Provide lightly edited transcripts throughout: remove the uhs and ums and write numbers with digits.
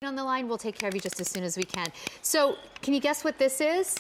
on the line, we'll take care of you just as soon as we can. So, can you guess what this is?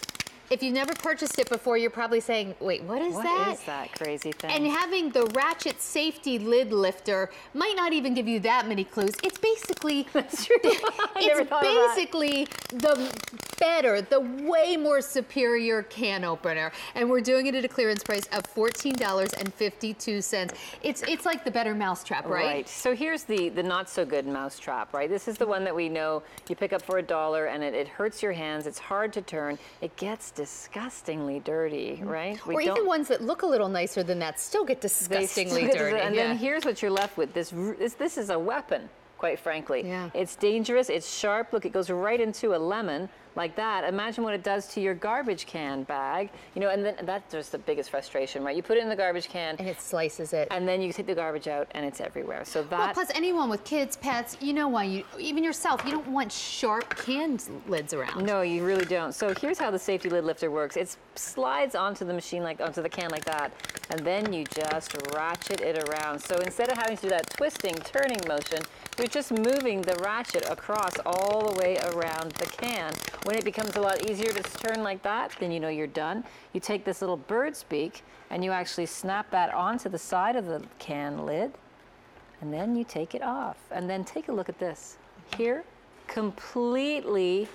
If you've never purchased it before, you're probably saying, wait, what is that? What is that crazy thing? And having the Ratchet safety lid lifter might not even give you that many clues. It's basically, That's true. it's basically the better, the way more superior can opener. And we're doing it at a clearance price of $14.52. It's like the better mousetrap, right? Right. So here's the not so good mousetrap, right? This is the one that we know you pick up for $1 and it hurts your hands. It's hard to turn. It gets disgustingly dirty, right? Or even ones that look a little nicer than that still get disgustingly dirty. And then here's what you're left with. This is a weapon, quite frankly. Yeah. It's dangerous, it's sharp. Look, it goes right into a lemon like that. Imagine what it does to your garbage can bag. You know, and then that's just the biggest frustration, right? You put it in the garbage can. And it slices it. And then you take the garbage out and it's everywhere. So that... Well, plus anyone with kids, pets, you know why even yourself, you don't want sharp can lids around. No, you really don't. So here's how the safety lid lifter works. It slides onto the machine, onto the can like that, and then you just ratchet it around. So instead of having to do that twisting, turning motion, you're just moving the ratchet across all the way around the can. When it becomes a lot easier to turn like that, then you know you're done. You take this little bird's beak and you actually snap that onto the side of the can lid, and then you take it off. And then take a look at this. Here, completely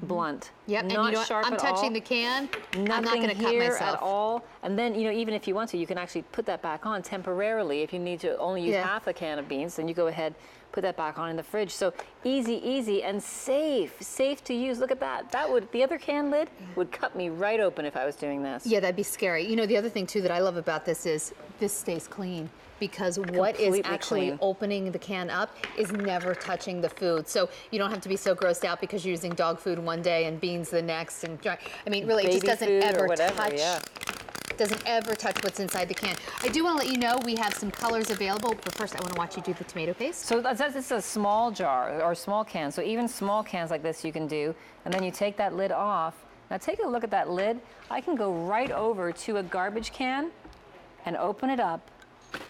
blunt. Yep, not and you know sharp I'm at touching all. the can. Nothing I'm not going to cut here myself at all. And then, you know, even if you want to, you can actually put that back on temporarily. If you need to only use half a can of beans, then you go ahead, put that back on in the fridge. So easy, and safe to use. Look at that. The other can lid would cut me right open if I was doing this. Yeah, that'd be scary. You know, the other thing too that I love about this is this stays clean, because what is actually clean. opening the can up is never touching the food. So you don't have to be so grossed out because you're using dog food one day and beans the next. And I mean, really, it just doesn't ever touch. Doesn't ever touch what's inside the can. I do want to let you know we have some colors available, but first I want to watch you do the tomato paste. So this is a small jar or small can. So even small cans like this you can do, and then you take that lid off. Now take a look at that lid. I can go right over to a garbage can and open it up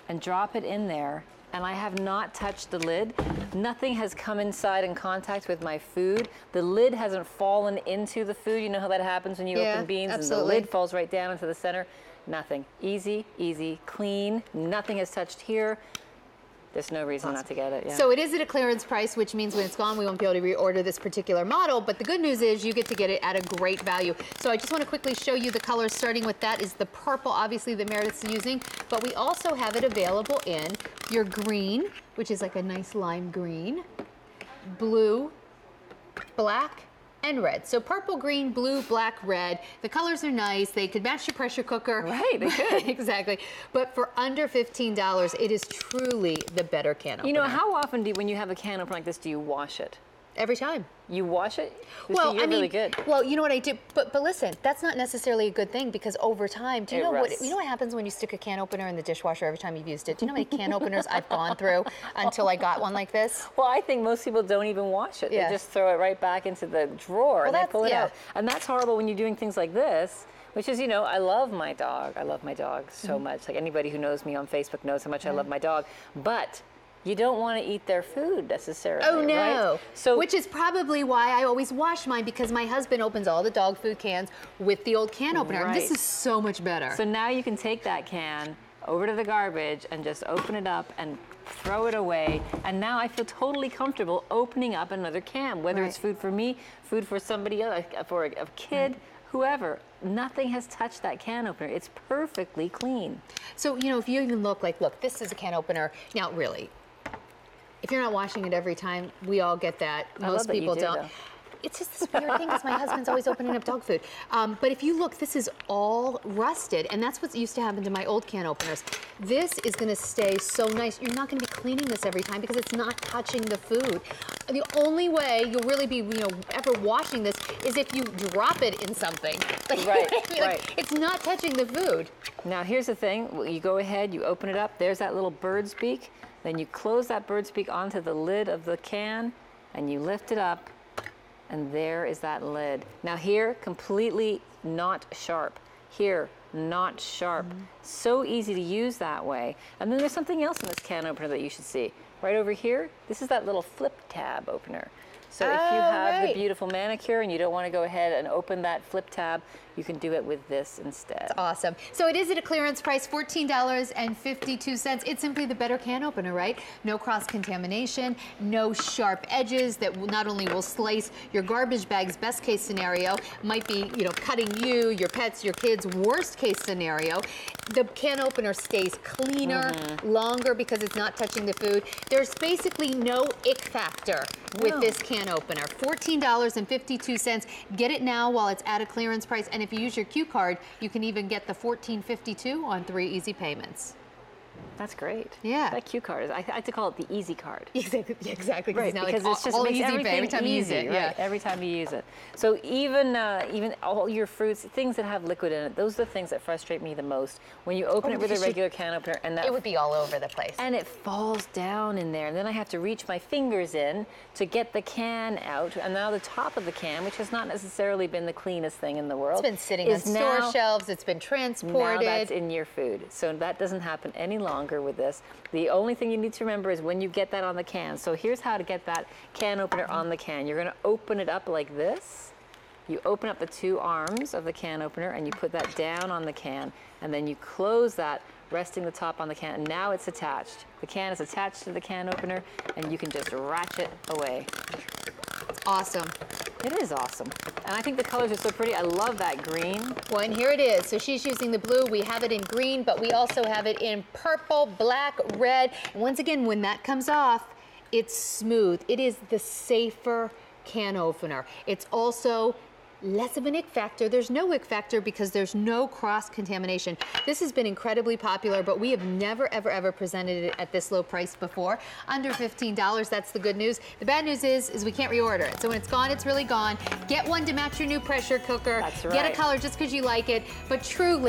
and drop it in there, and I have not touched the lid. Nothing has come inside in contact with my food. The lid hasn't fallen into the food. You know how that happens when you open beans and the lid falls right down into the center? Nothing. Easy, clean. Nothing has touched here. There's no reason not to get it. Yeah. So it is at a clearance price, which means when it's gone, we won't be able to reorder this particular model. But the good news is you get to get it at a great value. So I just want to quickly show you the colors. Starting with that is the purple, obviously, that Meredith's using. But we also have it available in your green, which is like a nice lime green, blue, black, and red. So purple, green, blue, black, red. The colors are nice. They could match your pressure cooker. Right, they could. Exactly. But for under $15, it is truly the better can opener. You know, how often when you have a can opener like this, do you wash it? Every time. You wash it? Well, you're really good. Well, you know what I do, but listen, that's not necessarily a good thing, because over time, do you know what happens when you stick a can opener in the dishwasher every time you've used it? Do you know how many can openers I've gone through until I got one like this? Well, I think most people don't even wash it. They just throw it right back into the drawer and they pull it out. And that's horrible when you're doing things like this, which is, you know, I love my dog. I love my dog so much. Like anybody who knows me on Facebook knows how much I love my dog. But you don't want to eat their food necessarily. Oh no! Right? So, which is probably why I always wash mine, because my husband opens all the dog food cans with the old can opener. Right. This is so much better. So now you can take that can over to the garbage and just open it up and throw it away. And now I feel totally comfortable opening up another can, whether it's food for me, food for somebody else, for a kid. Whoever, nothing has touched that can opener. It's perfectly clean. So, you know, if you even look, this is a can opener. Now, really, if you're not washing it every time, we all get that. Most people don't. It's just this weird thing, because my husband's always opening up dog food. But if you look, this is all rusted, and that's what used to happen to my old can openers. This is going to stay so nice. You're not going to be cleaning this every time because it's not touching the food. The only way you'll really be, ever washing this is if you drop it in something. Right. It's not touching the food. Now, here's the thing. You go ahead, you open it up. There's that little bird's beak. Then you close that bird's beak onto the lid of the can, and you lift it up. And there is that lid. Now here, completely not sharp. Here, not sharp. So easy to use that way. And then there's something else in this can opener that you should see. Right over here, this is that little flip tab opener. So if you have the beautiful manicure and you don't want to go ahead and open that flip tab, you can do it with this instead. That's awesome. So it is at a clearance price, $14.52. It's simply the better can opener, right? No cross-contamination, no sharp edges that not only will slice your garbage bags, best case scenario, might be, you know, cutting you, your pets, your kids, worst case scenario. The can opener stays cleaner, longer because it's not touching the food. There's basically no ick factor with this can opener. $14.52. Get it now while it's at a clearance price. And if you use your Q card, you can even get the $14.52 on 3 easy payments. That's great. Yeah. That Q card is, I like to call it the easy card. Exactly. Right, now because like it's just all makes easy everything pay every time you use easy, it. right? Every time you use it. So even all your fruits, things that have liquid in it, those are the things that frustrate me the most. When you open it with a regular can opener, and that it would be all over the place. and it falls down in there, and then I have to reach my fingers in to get the can out, and now the top of the can, which has not necessarily been the cleanest thing in the world, It's been sitting on store shelves, it's been transported. now that's in your food. So that doesn't happen any longer with this. The only thing you need to remember is when you get that on the can. So here's how to get that can opener on the can. You're gonna open it up like this. You open up the 2 arms of the can opener and you put that down on the can, and then you close that, resting the top on the can, and now it's attached. The can is attached to the can opener, and you can just ratchet away. Awesome. It is awesome. And I think the colors are so pretty. I love that green. Well, and here it is. So she's using the blue. We have it in green, but we also have it in purple, black, red. And once again, when that comes off, it's smooth. It is the safer can opener. It's also less of an ick factor. There's no ick factor because there's no cross-contamination. This has been incredibly popular, but we have never, ever, ever presented it at this low price before. Under $15, that's the good news. The bad news is we can't reorder it. So when it's gone, it's really gone. Get one to match your new pressure cooker. That's right. Get a color just because you like it, but truly,